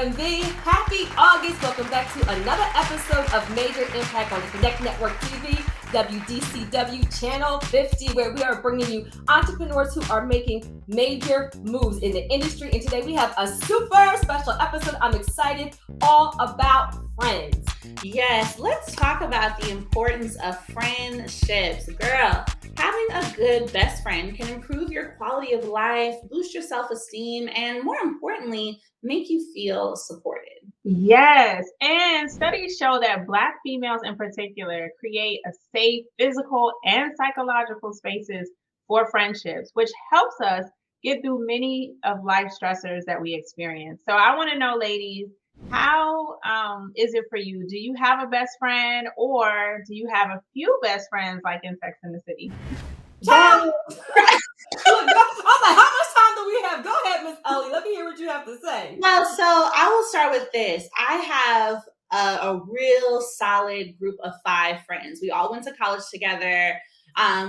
DMV. Happy August. Welcome back to another episode of Major Impact on the Connect Network TV, WDCW Channel 50, where we are bringing you entrepreneurs who are making major moves in the industry. And today we have a super special episode. I'm excited, all about friends. Yes, let's talk about the importance of friendships. Girl, having a good best friend can improve your quality of life, boost your self-esteem, and more importantly, make you feel supported. Yes, and studies show that Black females in particular create a safe physical and psychological spaces for friendships, which helps us get through many of life stressors that we experience. So I want to know, ladies, how is it for you? Do you have a best friend, or do you have a few best friends like in Sex and the City? Child. I'm like, how much time do we have? Go ahead, Miss Ellie. Let me hear what you have to say. Well, so I will start with this. I have a real solid group of 5 friends. We all went to college together.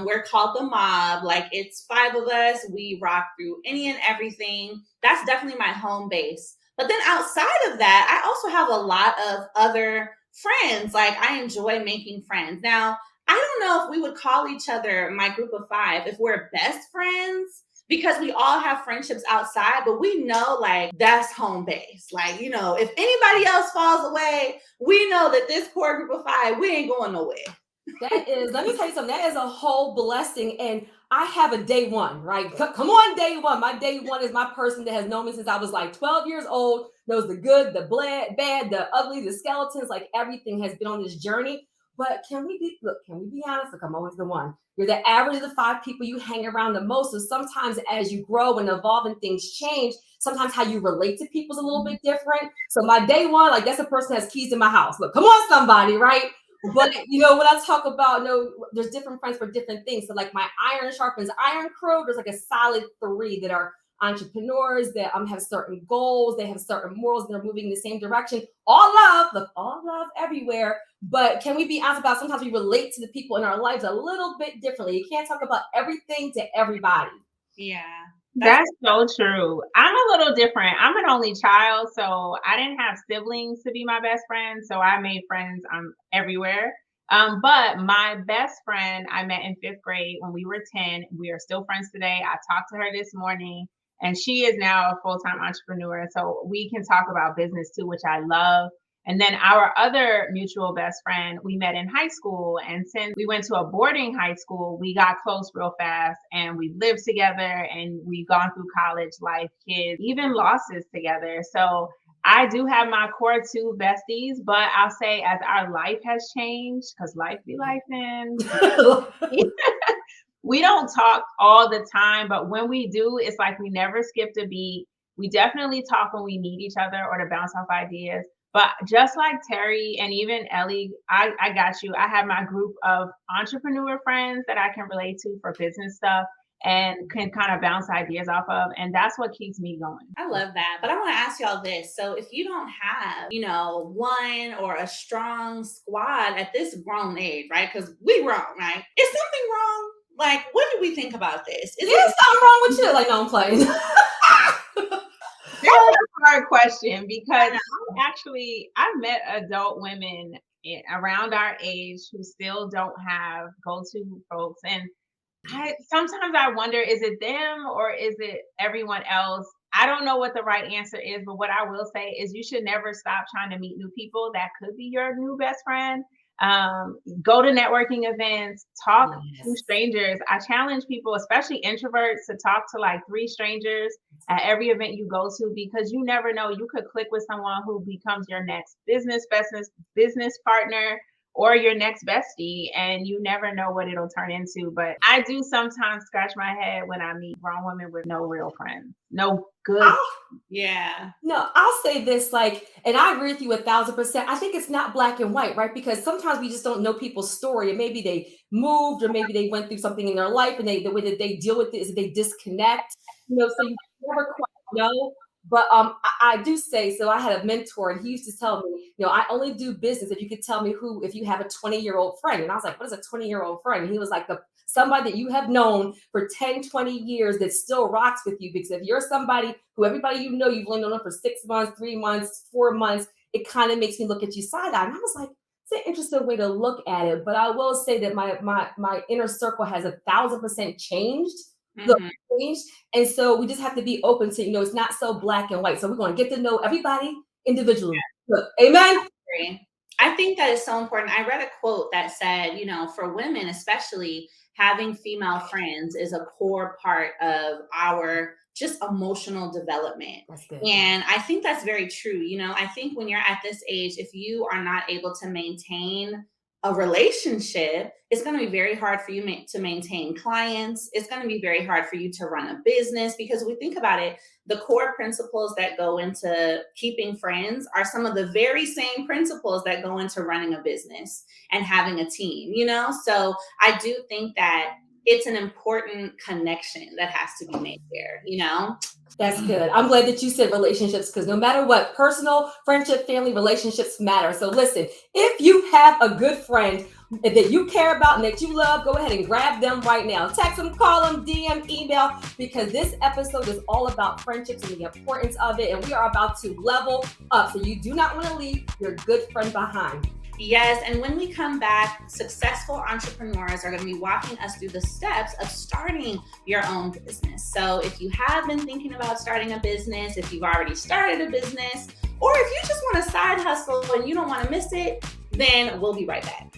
We're called the mob. Like, it's 5 of us. We rock through any and everything. That's definitely my home base. But then outside of that, I also have a lot of other friends. Like, I enjoy making friends. Now, I don't know if we would call each other, my group of 5, if we're best friends, because we all have friendships outside, but we know, like, that's home base. Like, you know, if anybody else falls away, we know that this core group of 5, we ain't going nowhere. That is, let me tell you something, that is a whole blessing. And I have a day one, right? Come on, day one. My day one is my person that has known me since I was like 12 years old, knows the good, the bad, the ugly, the skeletons, like everything has been on this journey. But can we be honest? Look, I'm always the one. You're the average of the 5 people you hang around the most. So sometimes as you grow and evolve and things change, sometimes how you relate to people is a little bit different. So my day one, like, that's a person that has keys to my house. Look, come on, somebody, right? But you know, when I talk about, there's different friends for different things. So like my iron sharpens iron crew, there's like a solid 3 that are entrepreneurs that have certain goals, they have certain morals, and they're moving in the same direction. All love everywhere. But can we be honest about sometimes we relate to the people in our lives a little bit differently? You can't talk about everything to everybody. Yeah. That's so true. I'm a little different. I'm an only child, so I didn't have siblings to be my best friend. So I made friends everywhere. But my best friend I met in 5th grade when we were 10. We are still friends today. I talked to her this morning, and she is now a full-time entrepreneur. So we can talk about business too, which I love. And then our other mutual best friend, we met in high school. And since we went to a boarding high school, we got close real fast, and we lived together, and we've gone through college life, kids, even losses together. So I do have my core 2 besties, but I'll say as our life has changed, because life be lifing, we don't talk all the time, but when we do, it's like we never skipped a beat. We definitely talk when we need each other or to bounce off ideas. But just like Terry and even Ellie, I got you. I have my group of entrepreneur friends that I can relate to for business stuff and can kind of bounce ideas off of. And that's what keeps me going. I love that. But I want to ask y'all this. So if you don't have, one or a strong squad at this grown age, right? Because we grown, right? Is something wrong? Like, what do we think about this? Is there something wrong with you? Like, no, I'm playing. That's a hard question, because I've met adult women around our age who still don't have go-to folks. And sometimes I wonder, is it them or is it everyone else? I don't know what the right answer is, but what I will say is you should never stop trying to meet new people that could be your new best friend. Go to networking events, talk to strangers. I challenge people, especially introverts, to talk to like 3 strangers at every event you go to, because you never know, you could click with someone who becomes your next business partner or your next bestie, and you never know what it'll turn into. But I do sometimes scratch my head when I meet grown women with no real friends, no good. No, I'll say this, like, and I agree with you 1,000%. I think it's not black and white, right? Because sometimes we just don't know people's story, and maybe they moved, or maybe they went through something in their life, and the way that they deal with it is that they disconnect. So you never quite know. But I do say so. I had a mentor, and he used to tell me, I only do business if you could tell me if you have a 20-year-old friend. And I was like, what is a 20-year-old friend? And he was like, somebody that you have known for 10, 20 years that still rocks with you. Because if you're somebody who everybody you've only known them for 6 months, 3 months, 4 months, it kind of makes me look at you side eye. And I was like, it's an interesting way to look at it. But I will say that my inner circle has 1,000% changed. Look, Mhm. changed. And so we just have to be open to, it's not so black and white. So we're going to get to know everybody individually. Look, amen. Agree. I think that is so important. I read a quote that said, for women especially, having female friends is a core part of our just emotional development. That's good. And I think that's very true. I think when you're at this age, if you are not able to maintain a relationship, it's going to be very hard for you to maintain clients. It's going to be very hard for you to run a business because we think about it, the core principles that go into keeping friends are some of the very same principles that go into running a business and having a team. So I do think that it's an important connection that has to be made there. That's good. I'm glad that you said relationships because no matter what, personal, friendship, family, relationships matter. So listen, if you have a good friend that you care about and that you love, go ahead and grab them right now. Text them, call them, DM, email, because this episode is all about friendships and the importance of it. And we are about to level up. So you do not want to leave your good friend behind. Yes, and when we come back, successful entrepreneurs are going to be walking us through the steps of starting your own business. So if you have been thinking about starting a business, if you've already started a business, or if you just want a side hustle and you don't want to miss it, then we'll be right back.